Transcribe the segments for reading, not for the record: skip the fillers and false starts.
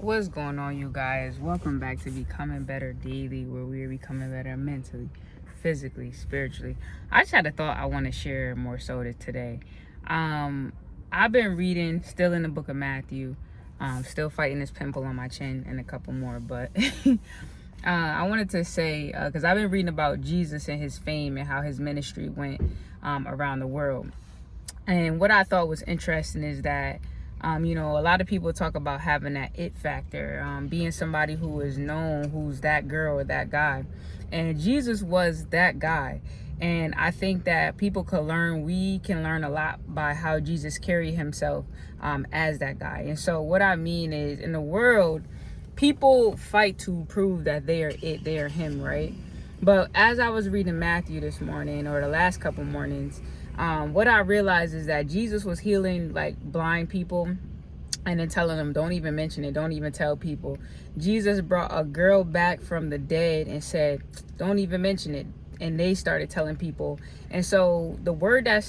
What's going on, you guys? Welcome back to Becoming Better Daily, where we are becoming better mentally, physically, spiritually. I just had a thought I want to share more so today. I've been reading, still in the book of Matthew, still fighting this pimple on my chin and a couple more, but I wanted to say, because I've been reading about Jesus and his fame and how his ministry went around the world. And what I thought was interesting is that a lot of people talk about having that it factor, being somebody who is known, who's that girl or that guy. And Jesus was that guy. And I think that we can learn a lot by how Jesus carried himself as that guy. And so what I mean is, in the world, people fight to prove that they are it, they are him, right? But as I was reading Matthew this morning, or the last couple mornings, what I realized is that Jesus was healing like blind people and then telling them, don't even mention it, don't even tell people. Jesus brought a girl back from the dead and said, don't even mention it. And they started telling people. And so the word that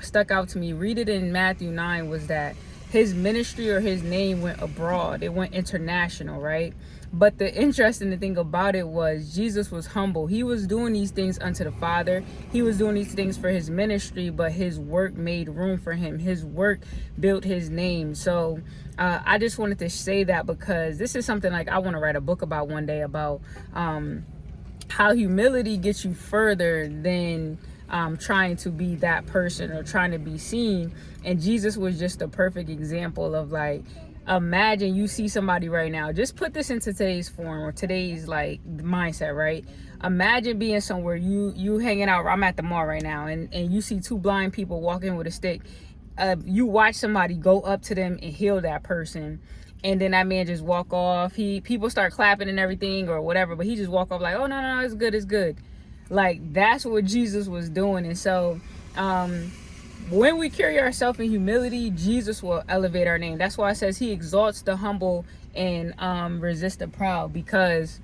stuck out to me, read it in Matthew 9, was that his ministry or his name went abroad. It went international, right? But the interesting thing about it was Jesus was humble. He was doing these things unto the Father. He was doing these things for his ministry, but his work made room for him. His work built his name. So I just wanted to say that, because this is something like I want to write a book about one day, about how humility gets you further than trying to be that person or trying to be seen. And Jesus was just a perfect example of, like, imagine you see somebody right now, just put this into today's form or today's like mindset, right? Imagine being somewhere, you hanging out, I'm at the mall right now, and you see two blind people walking with a stick. You watch somebody go up to them and heal that person, and then that man just walk off. People start clapping and everything or whatever, but he just walk off like, oh no, it's good. Like, that's what Jesus was doing. And so when we carry ourselves in humility, Jesus will elevate our name. That's why it says he exalts the humble and resists the proud. Because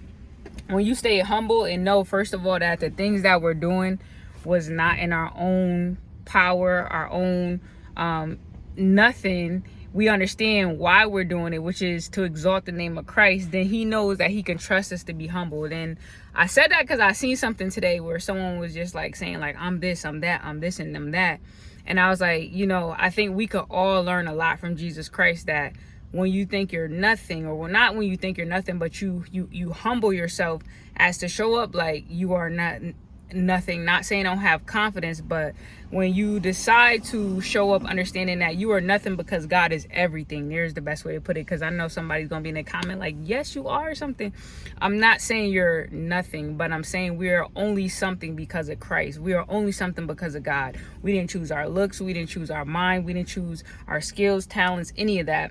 when you stay humble and know, first of all, that the things that we're doing was not in our own power, our own nothing, we understand why we're doing it, which is to exalt the name of Christ, then he knows that he can trust us to be humbled. And I said that because I seen something today where someone was just like saying, like, I'm this, I'm that, I'm this, and I'm that. And I was like, I think we could all learn a lot from Jesus Christ, that when you think you're nothing, or not when you think you're nothing, but you humble yourself as to show up like you are not nothing. Not saying don't have confidence, but when you decide to show up understanding that you are nothing because God is everything. There's the best way to put it, because I know somebody's gonna be in the comment like, yes you are, or something. I'm not saying you're nothing, but I'm saying we are only something because of Christ. We are only something because of God. We didn't choose our looks, we didn't choose our mind, we didn't choose our skills, talents, any of that.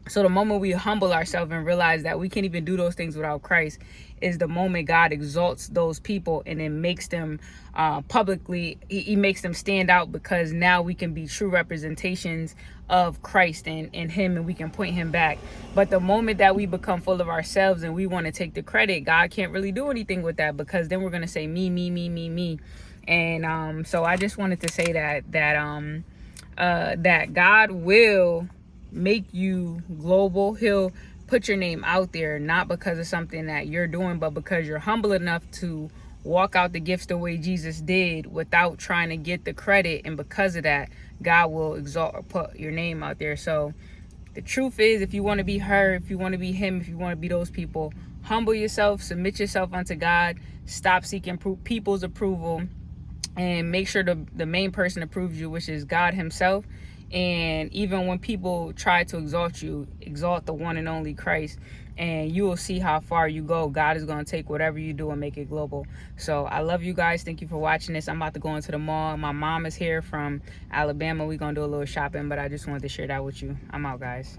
So the moment we humble ourselves and realize that we can't even do those things without Christ is the moment God exalts those people and then makes them publicly, he makes them stand out, because now we can be true representations of Christ and him, and we can point him back. But the moment that we become full of ourselves and we want to take the credit, God can't really do anything with that, because then we're going to say me. And so I just wanted to say that God will make you global. He'll put your name out there, not because of something that you're doing, but because you're humble enough to walk out the gifts the way Jesus did without trying to get the credit. And because of that, God will exalt or put your name out there. So the truth is, if you want to be her, if you want to be him, if you want to be those people, humble yourself, submit yourself unto God, stop seeking people's approval, and make sure the main person approves you, which is God himself. And even when people try to exalt you, exalt the one and only Christ, and you will see how far you go. God is going to take whatever you do and make it global. So I love you guys. Thank you for watching this. I'm about to go into the mall. My mom is here from Alabama. We're going to do a little shopping, but I just wanted to share that with you. I'm out, guys.